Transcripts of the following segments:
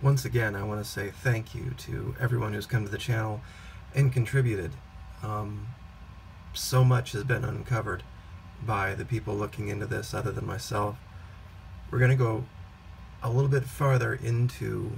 Once again, I want to say thank you to everyone who's come to the channel and contributed. So much has been uncovered by the people looking into this other than myself. We're going to go a little bit farther into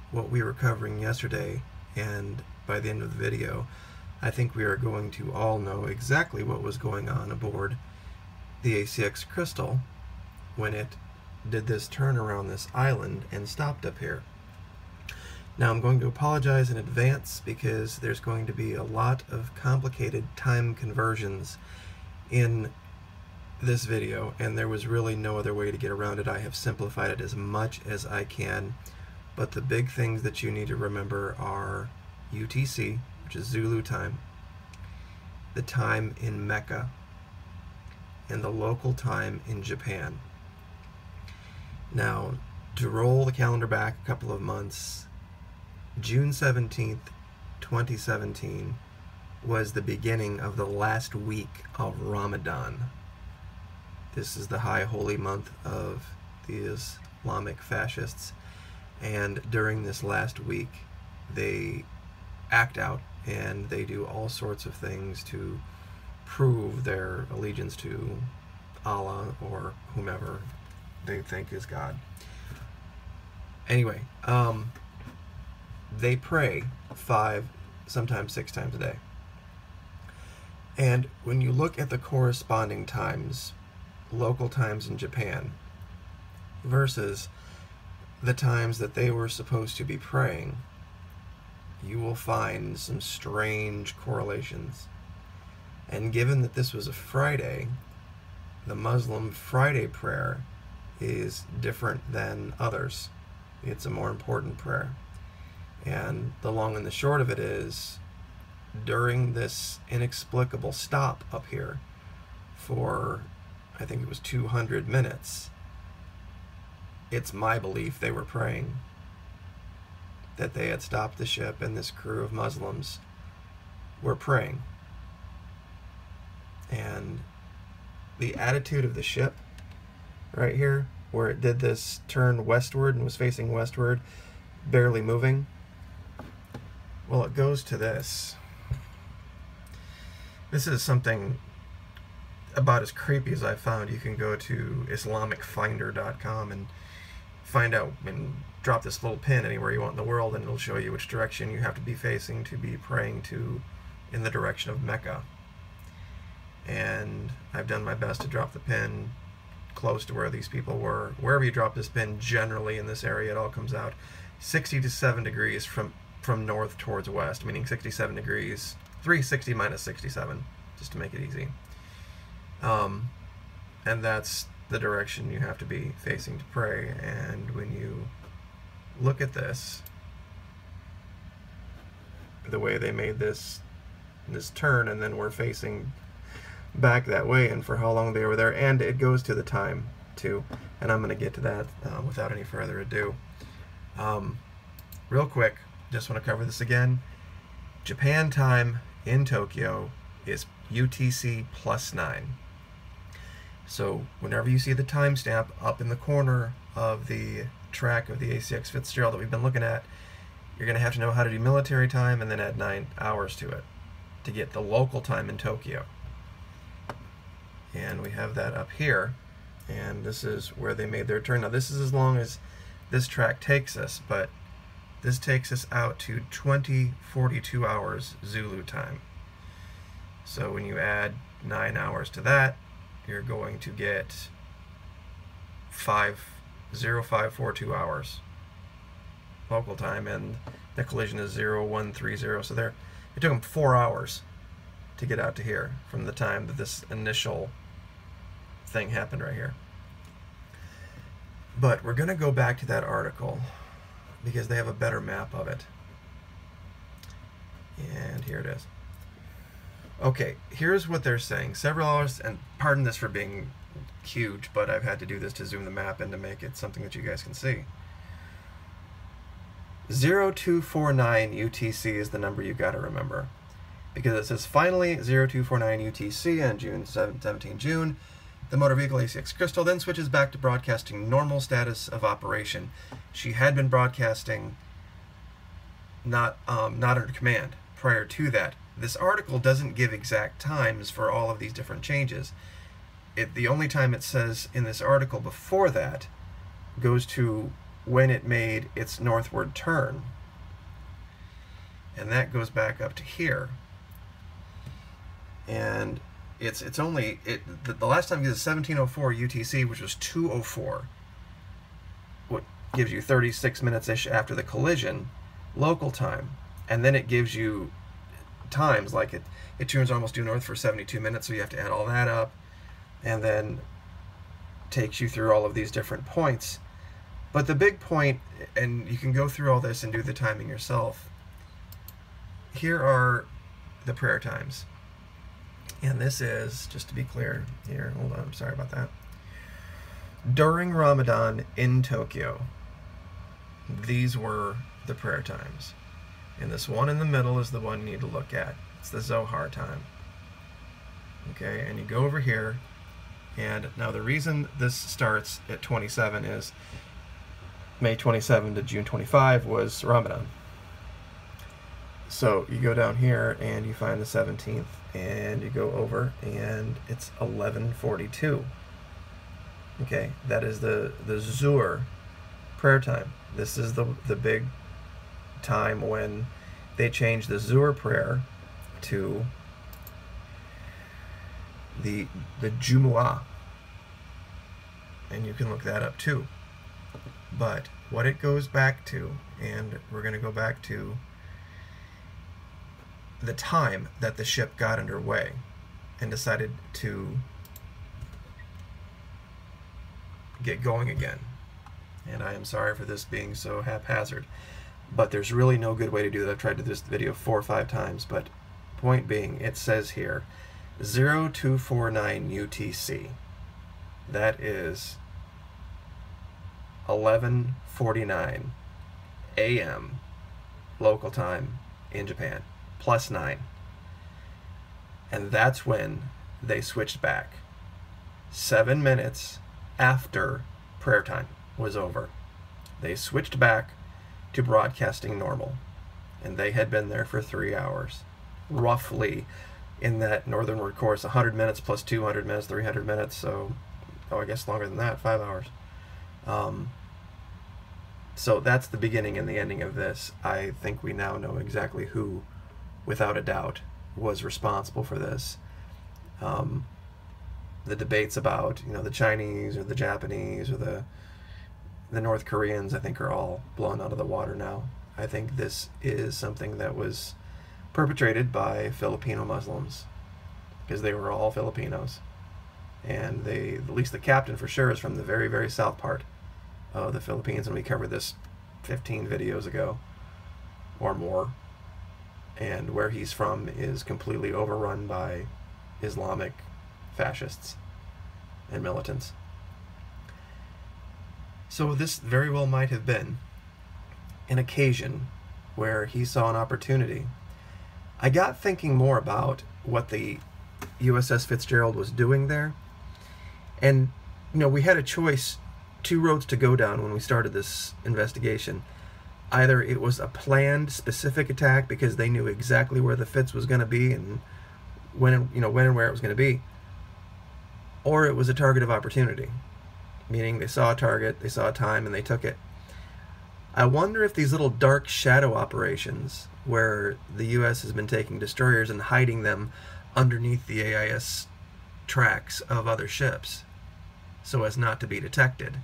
what we were covering yesterday, and by the end of the video, I think we are going to all know exactly what was going on aboard the ACX Crystal when it did this turn around this island and stopped up here. Now I'm going to apologize in advance because there's going to be a lot of complicated time conversions in this video, and there was really no other way to get around it. I have simplified it as much as I can, but the big things that you need to remember are UTC, which is Zulu time, the time in Mecca, and the local time in Japan. Now, to roll the calendar back a couple of months, June 17th, 2017 was the beginning of the last week of Ramadan. This is the high holy month of the Islamic fascists, and during this last week they act out and they do all sorts of things to prove their allegiance to Allah or whomever they think is God. Anyway, they pray 5, sometimes 6 times a day. And when you look at the corresponding times, local times in Japan, versus the times that they were supposed to be praying, you will find some strange correlations. And given that this was a Friday, the Muslim Friday prayer is different than others. It's a more important prayer. And the long and the short of it is, during this inexplicable stop up here for, I think it was 200 minutes, it's my belief they were praying, that they had stopped the ship and this crew of Muslims were praying. And the attitude of the ship right here, where it did this turn westward and was facing westward, barely moving, well, it goes to this. This is something about as creepy as I found. You can go to IslamicFinder.com and find out and drop this little pin anywhere you want in the world, and it'll show you which direction you have to be facing to be praying to in the direction of Mecca. And I've done my best to drop the pin close to where these people were. Wherever you drop this pin, generally in this area, it all comes out 67 degrees from north towards west, meaning 67 degrees, 360 minus 67, just to make it easy. And that's the direction you have to be facing to pray. And when you look at this, the way they made this turn, and then we're facing back that way, and for how long they were there, and it goes to the time too, and I'm going to get to that without any further ado. Real quick, just want to cover this again. Japan time in Tokyo is UTC +9. So whenever you see the timestamp up in the corner of the track of the ACX Fitzgerald that we've been looking at, you're going to have to know how to do military time and then add 9 hours to it to get the local time in Tokyo. And we have that up here, and this is where they made their turn. Now this is as long as this track takes us, but this takes us out to 2042 hours Zulu time. So when you add 9 hours to that, you're going to get 0542 hours local time, and the collision is 0130. So it took them 4 hours to get out to here from the time that this initial thing happened right here. But we're going to go back to that article because they have a better map of it. And here it is. Okay, here's what they're saying. Several hours, and pardon this for being huge, but I've had to do this to zoom the map in to make it something that you guys can see. 0249 UTC is the number you got to remember, because it says finally 0249 UTC on June 17 June The motor vehicle ACX Crystal then switches back to broadcasting normal status of operation. She had been broadcasting not under command prior to that. This article doesn't give exact times for all of these different changes. The only time it says in this article before that goes to when it made its northward turn. And that goes back up to here. And it's only the last time it gives 1704 UTC, which was 204. What gives you 36 minutes-ish after the collision, local time. And then it gives you times, like it turns almost due north for 72 minutes, so you have to add all that up, and then takes you through all of these different points. But the big point, and you can go through all this and do the timing yourself, here are the prayer times. And this is, just to be clear, here, hold on, I'm sorry about that. During Ramadan in Tokyo, these were the prayer times. And this one in the middle is the one you need to look at. It's the Zohar time. Okay, and you go over here, and now the reason this starts at 27 is May 27 to June 25 was Ramadan. So you go down here and you find the 17th, and you go over and it's 11:42. Okay, that is the Zuhr prayer time. This is the big time when they changed the Zuhr prayer to the Jumu'ah, and you can look that up too. But what it goes back to, and we're going to go back to the time that the ship got underway and decided to get going again. And I am sorry for this being so haphazard, but there's really no good way to do that. I've tried to do this video 4 or 5 times, but point being, it says here 0249 UTC. That is 11:49 a.m. local time in Japan, +9. And that's when they switched back. 7 minutes after prayer time was over, they switched back to broadcasting normal. And they had been there for 3 hours. Roughly, in that northernward course, 100 minutes plus 200 minutes, 300 minutes, so, I guess longer than that, 5 hours. So that's the beginning and the ending of this. I think we now know exactly who, without a doubt, was responsible for this. The debates about, the Chinese or the Japanese or the North Koreans, I think, are all blown out of the water now. I think this is something that was perpetrated by Filipino Muslims, because they were all Filipinos. And at least the captain for sure is from the very, very south part of the Philippines, and we covered this 15 videos ago or more. And where he's from is completely overrun by Islamic fascists and militants. So this very well might have been an occasion where he saw an opportunity. I got thinking more about what the Uss Fitzgerald was doing there. And, we had a choice, 2 roads to go down when we started this investigation. Either it was a planned, specific attack because they knew exactly where the Fitz was going to be and when and where it was going to be, or it was a target of opportunity, meaning they saw a target, they saw a time, and they took it. I wonder if these little dark shadow operations, where the U.S. has been taking destroyers and hiding them underneath the AIS tracks of other ships so as not to be detected,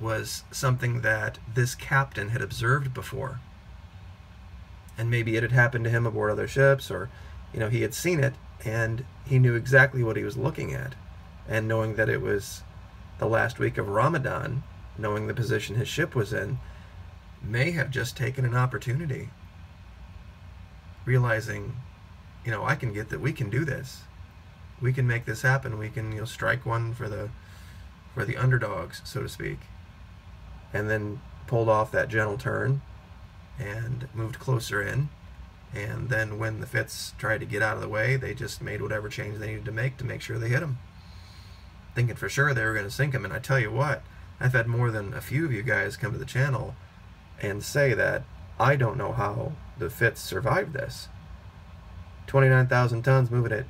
was something that this captain had observed before. And maybe it had happened to him aboard other ships, or he had seen it and he knew exactly what he was looking at. And knowing that it was the last week of Ramadan, knowing the position his ship was in, may have just taken an opportunity, realizing, I can get that, we can do this, we can make this happen, we can strike one for the underdogs, so to speak. And then pulled off that gentle turn and moved closer in. And then when the Fitz tried to get out of the way, they just made whatever change they needed to make sure they hit him. thinking for sure they were going to sink him. And I tell you what, I've had more than a few of you guys come to the channel and say that I don't know how the Fitz survived this. 29,000 tons moving at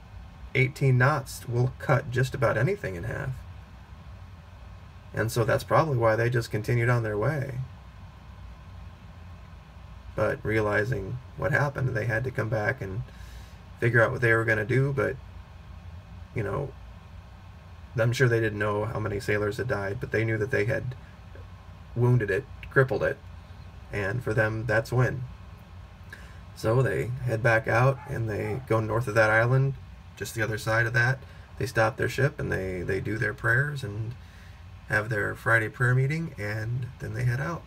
18 knots will cut just about anything in half. And so that's probably why they just continued on their way. But realizing what happened, they had to come back and figure out what they were going to do. But, you know, I'm sure they didn't know how many sailors had died, but they knew that they had wounded it, crippled it, and for them, that's win. So they head back out, and they go north of that island, just the other side of that. They stop their ship, and they do their prayers and have their Friday prayer meeting, and then they head out.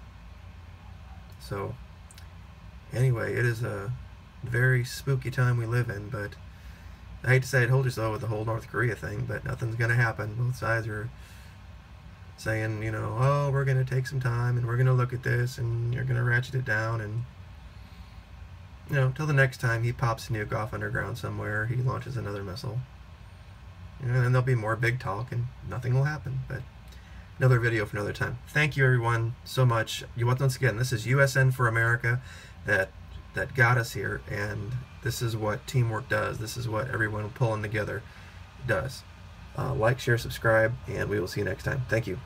So anyway, it is a very spooky time we live in, but I hate to say it, hold yourself with the whole North Korea thing, but nothing's going to happen. Both sides are saying, you know, oh, we're going to take some time, and we're going to look at this, and you're going to ratchet it down, and, you know, till the next time he pops a nuke off underground somewhere, he launches another missile. And then there'll be more big talk, and nothing will happen, but another video for another time. Thank you, everyone, so much. Once again, this is USN for America that got us here, and this is what teamwork does. This is what everyone pulling together does. Like, share, subscribe, and we will see you next time. Thank you.